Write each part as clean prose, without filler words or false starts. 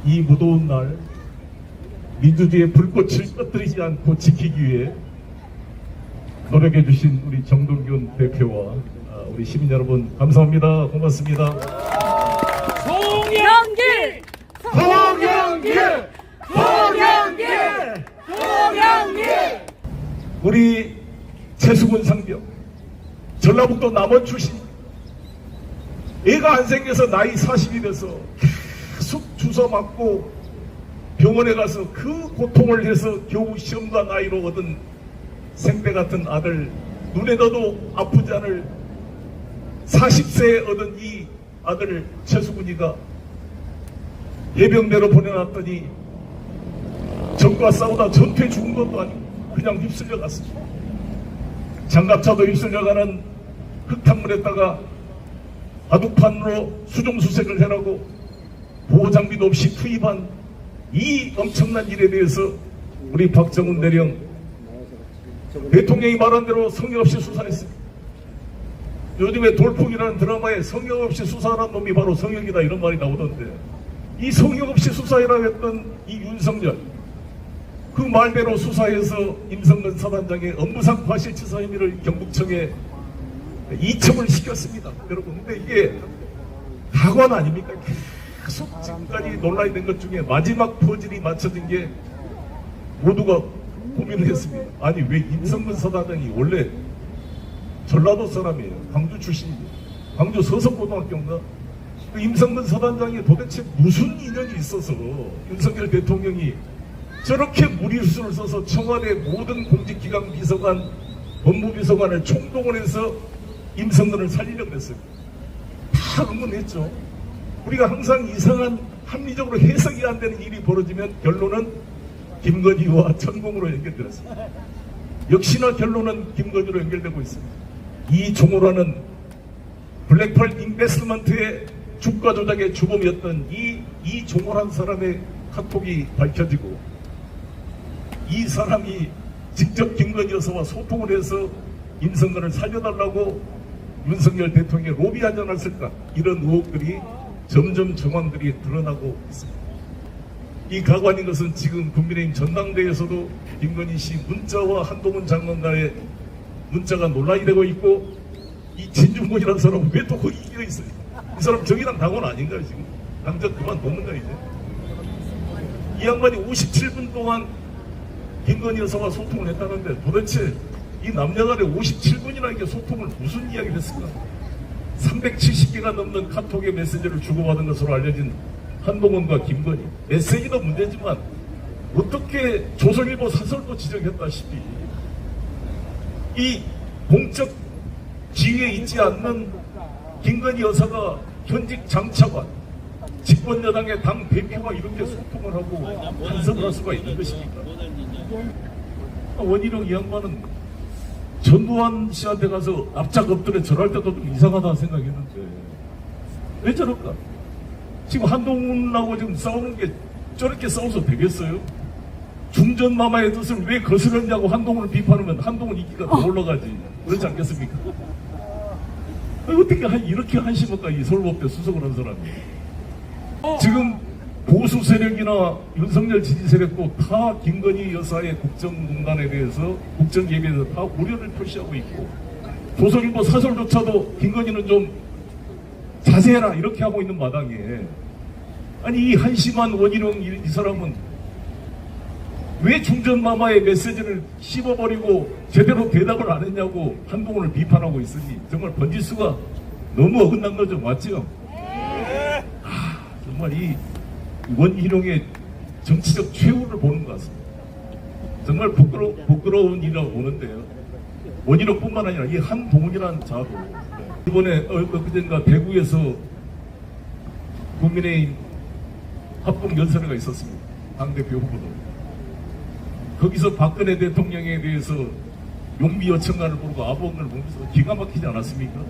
이 무더운 날 민주주의의 불꽃을 꺼뜨리지 않고 지키기 위해 노력해 주신 우리 정동균 대표와 우리 시민 여러분 감사합니다. 고맙습니다. 송영길! 송영길! 송영길! 송영길! 우리 최수근 상병 전라북도 남원 출신, 애가 안 생겨서 나이 40이 돼서 계속 주사 맞고 병원에 가서 그 고통을 해서 겨우 시험과 나이로 얻은 생배 같은 아들, 눈에 넣어도 아프지 않을 40세에 얻은 이 아들 최수근이가 해병대로 보내놨더니 적과 싸우다 전투에 죽은 것도 아니고 그냥 휩쓸려 갔습니다. 장갑차도 휩쓸려가는 흙탕물에다가 바둑판으로 수종수색을 해라고 보호장비도 없이 투입한 이 엄청난 일에 대해서 우리 박정훈 대령 대통령이 말한 대로 성역 없이 수사했습니다. 요즘에 돌풍이라는 드라마에 성역 없이 수사하는 놈이 바로 성역이다 이런 말이 나오던데, 이 성역 없이 수사해라 했던 이 윤석열, 그 말대로 수사해서 임성근 사단장의 업무상 과실치사 혐의를 경북청에 이첩을 시켰습니다. 여러분, 근데 이게 가관 아닙니까? 계속 지금까지 논란이 된 것 중에 마지막 퍼즐이 맞춰진 게 모두가 고민을 했습니다. 아니 왜 임성근 사단장이 원래 전라도 사람이에요. 광주 출신이에요. 광주 서석고등학교인가? 그 임성근 사단장이 도대체 무슨 인연이 있어서 윤석열 대통령이 저렇게 무리수를 써서 청와대 모든 공직기관 비서관, 법무비서관을 총동원해서 임성근을 살리려고 했어요. 다 의문했죠. 우리가 항상 이상한 합리적으로 해석이 안 되는 일이 벌어지면 결론은 김건희와 천공으로 연결되었습니다. 역시나 결론은 김건희로 연결되고 있습니다. 이 종호라는 블랙펄 인베스트먼트의 주가 조작의 주범이었던 이 종호란 사람의 카톡이 밝혀지고, 이 사람이 직접 김건희 여사와 소통을 해서 임성근을 살려달라고 윤석열 대통령이 로비하지 않았을까, 이런 의혹들이 점점 정황들이 드러나고 있습니다. 이 가관인 것은 지금 국민의힘 전당대회에서도 김건희 씨 문자와 한동훈 장관과의 문자가 논란이 되고 있고, 이 진중권이라는 사람은 왜 또 거기 끼어 있어요? 이 사람 정의당 당원 아닌가요 지금? 당장 그만뒀는가 이제? 이 양반이 57분 동안 김건희 여사와 소통을 했다는데, 도대체 이 남녀간의 57분이나 이게 소통을 무슨 이야기를 했을까? 370개가 넘는 카톡의 메시지를 주고받은 것으로 알려진 한동훈과 김건희. 메시지도 문제지만 어떻게 조선일보 사설도 지적했다시피 이 공적 지위에 있지 않는 김건희 여사가 현직 장차관, 집권여당의 당 대표와 이렇게 소통을 하고 간섭을 할 수가 있는 것입니까? 원희룡 이 양반은 전두환 씨한테 가서 납작 엎드려 절할 때도 좀 이상하다는 생각했는데 왜 저럴까? 지금 한동훈하고 지금 싸우는 게 저렇게 싸워서 되겠어요? 중전마마의 뜻을 왜 거스렸냐고 한동훈을 비판하면 한동훈 인기가 더 올라가지. 그렇지 않겠습니까? 어떻게 이렇게 한심할까, 이 서울법대 수석을 한 사람이. 지금 보수 세력이나 윤석열 지지 세력도 다 김건희 여사의 국정농단에 대해서, 국정기획에 대해서 다 우려를 표시하고 있고, 조선일보 사설조차도 김건희는 좀 자제해라 이렇게 하고 있는 마당에, 아니 이 한심한 원희룡 이 사람은 왜 중전마마의 메시지를 씹어버리고 제대로 대답을 안 했냐고 한동훈을 비판하고 있으니 정말 번지수가 너무 어긋난 거죠. 맞죠? 정말 이 원희룡의 정치적 최후를 보는 것 같습니다. 정말 부끄러운 일이라고 보는데요. 원희룡뿐만 아니라 이 한동훈이라는 자도 이번에 그젠가 대구에서 국민의힘 합동연설회가 있었습니다. 당대표 후보들. 거기서 박근혜 대통령에 대해서 용비 여청관을 부르고 아부엉을 보면서 기가 막히지 않았습니까?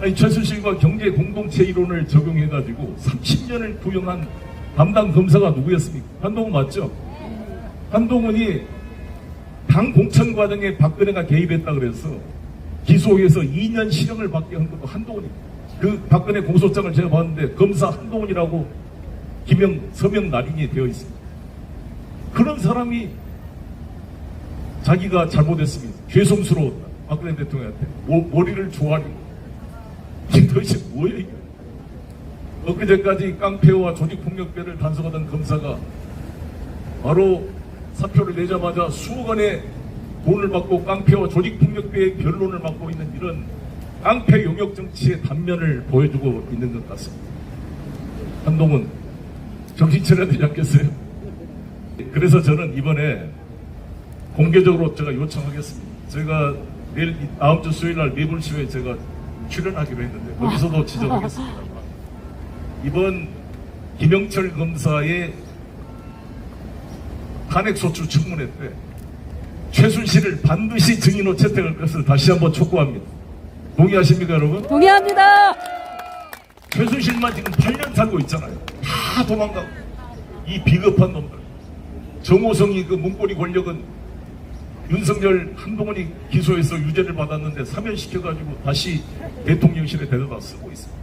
아니, 최순실과 경제 공동체 이론을 적용해가지고 30년을 구형한 담당 검사가 누구였습니까? 한동훈 맞죠? 한동훈이 당 공천 과정에 박근혜가 개입했다 그래서 기소해서 2년 실형을 받게 한 것도 한동훈입니다. 그 박근혜 공소장을 제가 봤는데 검사 한동훈이라고 서명 날인이 되어 있습니다. 그런 사람이 자기가 잘못했습니다. 죄송스러웠다. 박근혜 대통령한테 머리를 조아리고 이게 도대체 뭐예요 이게? 엊그제까지 깡패와 조직폭력배를 단속하던 검사가 바로 사표를 내자마자 수억 원의 돈을 받고 깡패와 조직폭력배의 변론을 맡고 있는 이런 깡패 용역 정치의 단면을 보여주고 있는 것 같습니다. 한동훈 정신 차려야 되지 않겠어요? 그래서 저는 이번에 공개적으로 제가 요청하겠습니다. 제가 내일 다음 주 수요일 날 매불쇼에 제가 출연하기로 했는데 거기서도 지적하겠습니다. 이번 김영철 검사의 탄핵소추 청문회 때 최순실을 반드시 증인으로 채택할 것을 다시 한번 촉구합니다. 동의하십니까 여러분? 동의합니다. 최순실만 지금 8년 살고 있잖아요. 다 도망가고 이 비겁한 놈들. 정호성이 그 문고리 권력은 윤석열 한동훈이 기소해서 유죄를 받았는데 사면시켜가지고 다시 대통령실에 데려다 쓰고 있습니다.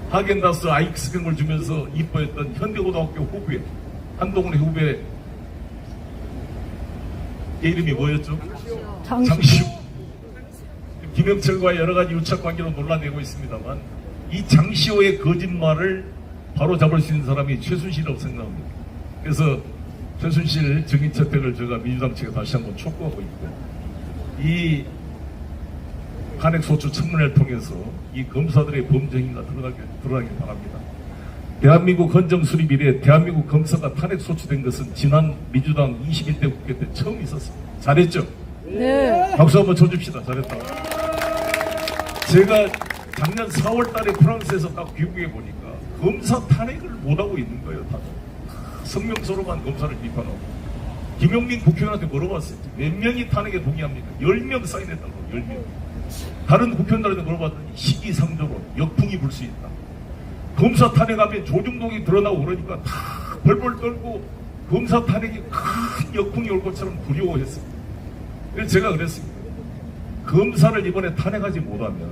하겐다스 아이스크림을 주면서 이뻐했던 현대고등학교 후배 한동훈의 후배 이름이 뭐였죠? 장시호. 김영철과의 여러가지 유착관계로 논란되고 있습니다만 이 장시호의 거짓말을 바로잡을 수 있는 사람이 최순실이라고 생각합니다. 그래서 최순실 증인 채택을 제가 민주당 측에 다시 한번 촉구하고 있고 이 탄핵소추 청문회를 통해서 이 검사들의 범죄 행위가 드러나길 바랍니다. 대한민국 헌정수립 이래 대한민국 검사가 탄핵소추된 것은 지난 민주당 21대 국회 때 처음 있었습니다. 잘했죠? 네. 박수 한번 쳐줍시다. 잘했다. 제가 작년 4월 달에 프랑스에서 딱 귀국해 보니까 검사 탄핵을 못하고 있는 거예요. 다들. 성명서로만 검사를 비판하고. 김용민 국회의원한테 물어봤어요. 몇 명이 탄핵에 동의합니까? 10명 사인했다고. 10명. 다른 국회의원들한테 물어봤더니 시기상조로 역풍이 불 수 있다. 검사 탄핵하면 조중동이 드러나고 그러니까 다 벌벌 떨고 검사 탄핵이 큰 역풍이 올 것처럼 두려워했습니다. 그래서 제가 그랬습니다. 검사를 이번에 탄핵하지 못하면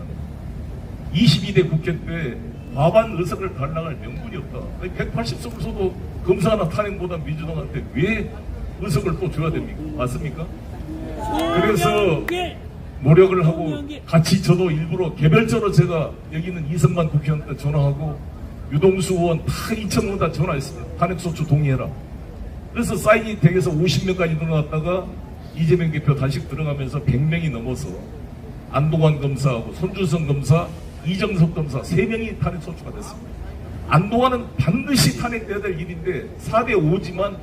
22대 국회 때 과반 의석을 달랑할 명분이 없다. 180석을 써도 검사 하나 탄핵 못한 민주당한테 왜 의석을 또 줘야 됩니까? 맞습니까? 그래서 노력을 하고 같이 저도 일부러 개별적으로 제가 여기 있는 이승만 국회의원한테 전화하고 유동수 의원 다 2,000명 다 전화했습니다. 탄핵소추 동의해라. 그래서 사인이 댁에서 50명까지 늘어났다가 이재명 대표 단식 들어가면서 100명이 넘어서 안동환 검사하고 손준성 검사, 이정석 검사 3명이 탄핵소추가 됐습니다. 안동환은 반드시 탄핵돼야 될 일인데 4대 5지만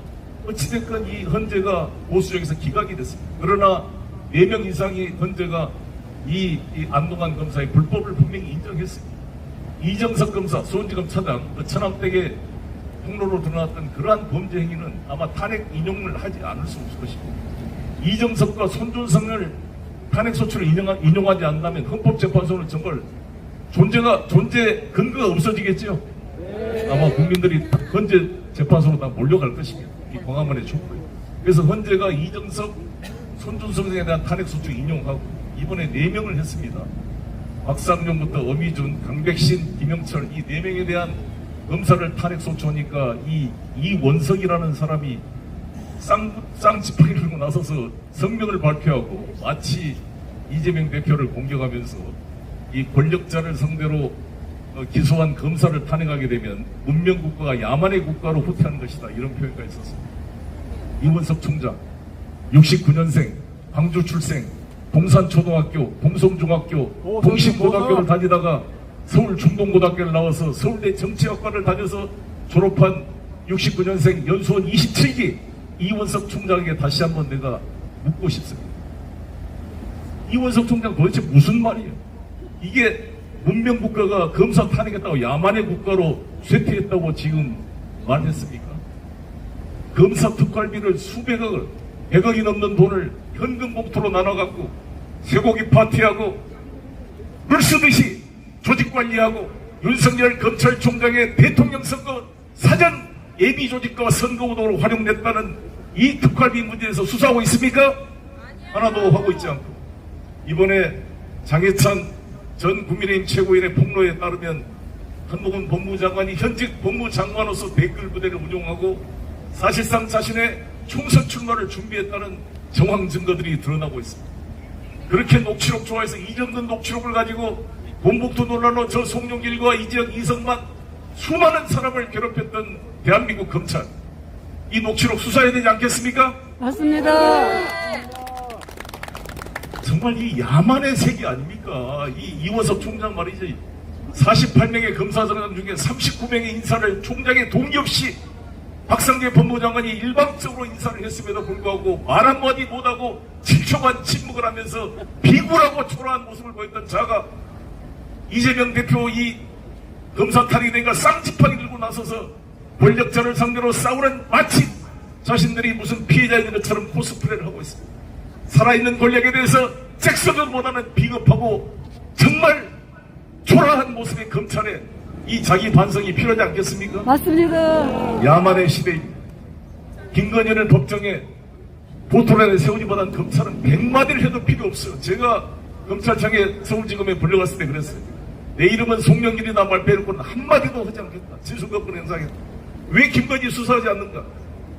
어찌됐건 이 헌재가 보수적에서 기각이 됐습니다. 그러나 4명 이상이 헌재가 이 안동환 검사의 불법을 분명히 인정했습니다. 이정석 검사, 수원지검 차장, 그 천암댁의 폭로로 드러났던 그러한 범죄 행위는 아마 탄핵 인용을 하지 않을 수 없을 것입니다. 이정석과 손준성을 탄핵소추를 인용하지 않는다면 헌법재판소는 정말 존재 근거가 없어지겠죠. 아마 국민들이 헌재 재판소로 다 몰려갈 것입니다. 이 광화문의 촛불에. 그래서 헌재가 이정석, 손준성에 대한 탄핵소추 인용하고 이번에 4명을 했습니다. 박상용부터 어미준, 강백신, 김영철 이 4명에 대한 검사를 탄핵소추하니까 이원석이라는 사람이 쌍지팡이를 들고 나서서 성명을 발표하고 마치 이재명 대표를 공격하면서 이 권력자를 상대로 기소한 검사를 탄핵하게 되면 문명국가가 야만의 국가로 후퇴하는 것이다. 이런 표현가 있었습니다. 이원석 총장 69년생 광주 출생 동산초등학교, 동성중학교, 동신고등학교를 다니다가 서울 중동고등학교를 나와서 서울대 정치학과를 다녀서 졸업한 69년생 연수원 27기 이원석 총장에게 다시 한번 내가 묻고 싶습니다. 이원석 총장 도대체 무슨 말이에요? 이게 문명국가가 검사 탄핵했다고 야만의 국가로 쇠퇴했다고 지금 말했습니까? 검사 특활비를 수백억을 100억이 넘는 돈을 현금 봉투로 나눠갖고 쇠고기 파티하고 물 쓰듯이 조직관리하고 윤석열 검찰총장의 대통령 선거 사전 예비조직과 선거운동으로 활용됐다는 이 특활비 문제에서 수사하고 있습니까? 하나도 하고 있지 않고 이번에 장해찬 전 국민의힘 최고위원의 폭로에 따르면 한동훈 법무장관이 현직 법무장관으로서 댓글 부대를 운용하고 사실상 자신의 총선 출마를 준비했다는 정황 증거들이 드러나고 있습니다. 그렇게 녹취록 조사에서 이정근 녹취록을 가지고 본북도 논란으로 저 송영길과 이재영, 이성만 수많은 사람을 괴롭혔던 대한민국 검찰, 이 녹취록 수사해야 되지 않겠습니까? 맞습니다. 정말 이 야만의 세계 아닙니까? 이 이원석 총장 말이지, 48명의 검사장 중에 39명의 인사를 총장의 동의 없이 박상재 법무장관이 일방적으로 인사를 했음에도 불구하고 말 한마디 못하고 7초간 침묵을 하면서 비굴하고 초라한 모습을 보였던 자가 이재명 대표 이 검사 탈의되니까 쌍지팡이 들고 나서서 권력자를 상대로 싸우는, 마치 자신들이 무슨 피해자인 것처럼 코스프레를 하고 있습니다. 살아있는 권력에 대해서 잭슨도 못하는 비겁하고 정말 초라한 모습의 검찰에 이 자기 반성이 필요하지 않겠습니까? 맞습니다. 야만의 시대입니다. 김건희는 법정에 보토란에 세우기보다는 검찰은 100마디를 해도 필요 없어요. 제가 검찰청에 서울지검에 불려갔을 때 그랬어요. 내 이름은 송영길이나 말빼놓고는 한마디도 하지 않겠다. 진술거부를 행사하겠다. 왜 김건희 수사하지 않는가?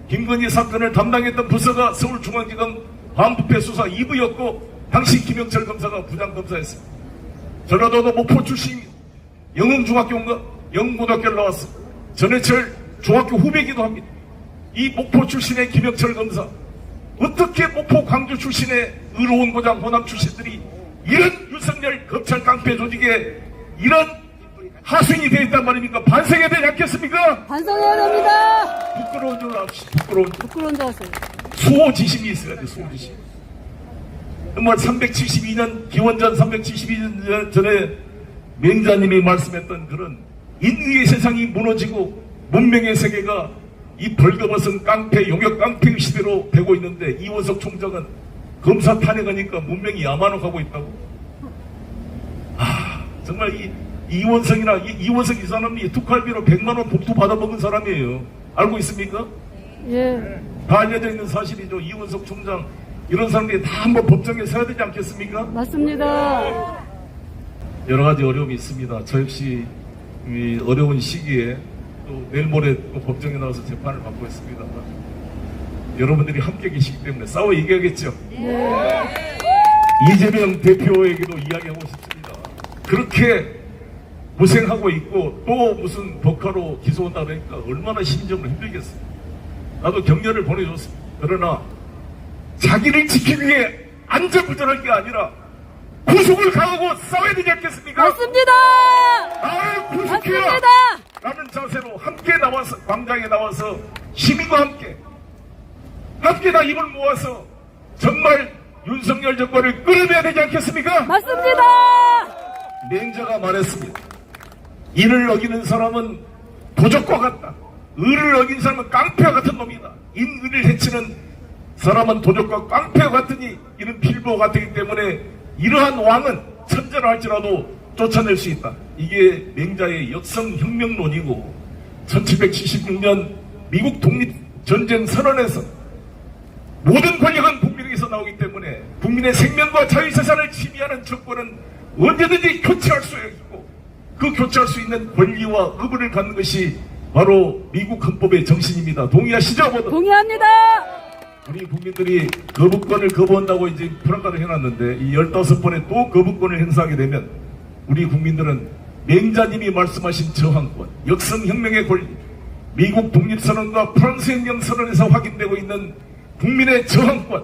김건희 사건을 담당했던 부서가 서울중앙지검 반부패 수사 2부였고 당시 김영철 검사가 부장검사였습니다. 전라도도 목포 출신입니다. 영흥중학교인가? 영흥고등학교를 나왔어. 전해철 중학교 후배이기도 합니다. 이 목포 출신의 김영철 검사, 어떻게 목포 광주 출신의 의로운 고장 호남 출신들이 이런 윤석열 검찰 깡패 조직에 이런 하수인이 되어 있단 말입니까? 반성해야 되지 않겠습니까? 반성해야 됩니다. 부끄러운 줄 알았지. 부끄러운 줄. 부끄러운 줄 알았어요. 수호지심이 있어야 돼. 수호지심. 정말 372년 기원전 372년 전에 맹자님이 말씀했던 그런 인위의 세상이 무너지고 문명의 세계가 이 벌거벗은 깡패, 용역 깡패의 시대로 되고 있는데 이원석 총장은 검사 탄핵하니까 문명이 야만화가고 있다고. 정말 이원석이나 이원석 이 사람이 특활비로 100만원 복도 받아먹은 사람이에요. 알고 있습니까? 예. 다 알려져 있는 사실이죠. 이원석 총장, 이런 사람들이 다 한번 법정에 서야 되지 않겠습니까? 맞습니다. 여러 가지 어려움이 있습니다. 저 역시 이 어려운 시기에 또 내일 모레 또 법정에 나와서 재판을 받고 있습니다. 여러분들이 함께 계시기 때문에 싸워 이겨야겠죠. 이재명 대표에게도 이야기하고 싶습니다. 그렇게 고생하고 있고 또 무슨 법카로 기소한다 그러니까 얼마나 심정으로 힘들겠어요. 나도 격려를 보내줬습니다. 그러나 자기를 지키기 위해 안전부전할 게 아니라 구속을 강하고 싸워야 되지 않겠습니까? 맞습니다. 나를 구속해야 맞습니다. 라는 자세로 함께 나와서 광장에 나와서 시민과 함께 다 입을 모아서 정말 윤석열 정권을 끌어내야 되지 않겠습니까? 맞습니다. 맹자가 말했습니다. 인을 어기는 사람은 도적과 같다. 의를 어긴 사람은 깡패와 같은 놈이다. 인의를 해치는 사람은 도적과 깡패와 같으니 이는 필보가 같기 때문에 이러한 왕은 천재라 할지라도 쫓아낼 수 있다. 이게 맹자의 역성혁명론이고 1776년 미국 독립전쟁 선언에서 모든 권력은 국민에게서 나오기 때문에 국민의 생명과 자유재산을 침해하는 정권은 언제든지 교체할 수 있고 그 교체할 수 있는 권리와 의무를 갖는 것이 바로 미국 헌법의 정신입니다. 동의하시죠? 모두? 동의합니다. 우리 국민들이 거부권을 거부한다고 이제 프랑카를 해놨는데 이 15번에 또 거부권을 행사하게 되면 우리 국민들은 맹자님이 말씀하신 저항권, 역성혁명의 권리, 미국 독립선언과 프랑스 혁명선언에서 확인되고 있는 국민의 저항권,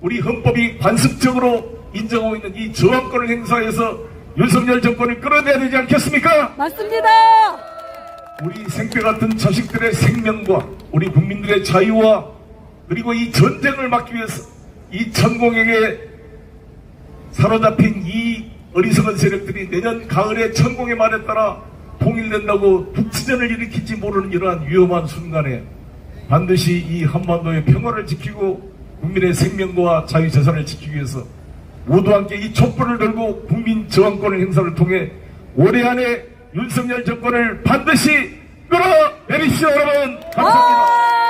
우리 헌법이 관습적으로 인정하고 있는 이 저항권을 행사해서 윤석열 정권을 끌어내야 되지 않겠습니까? 맞습니다. 우리 생태 같은 자식들의 생명과 우리 국민들의 자유와 그리고 이 전쟁을 막기 위해서 이 천공에게 사로잡힌 이 어리석은 세력들이 내년 가을에 천공의 말에 따라 통일된다고 북치전을 일으킬지 모르는 이러한 위험한 순간에 반드시 이 한반도의 평화를 지키고 국민의 생명과 자유재산을 지키기 위해서 모두 함께 이 촛불을 들고 국민 저항권의 행사를 통해 올해 안에 윤석열 정권을 반드시 끌어내리시오. 여러분 감사합니다.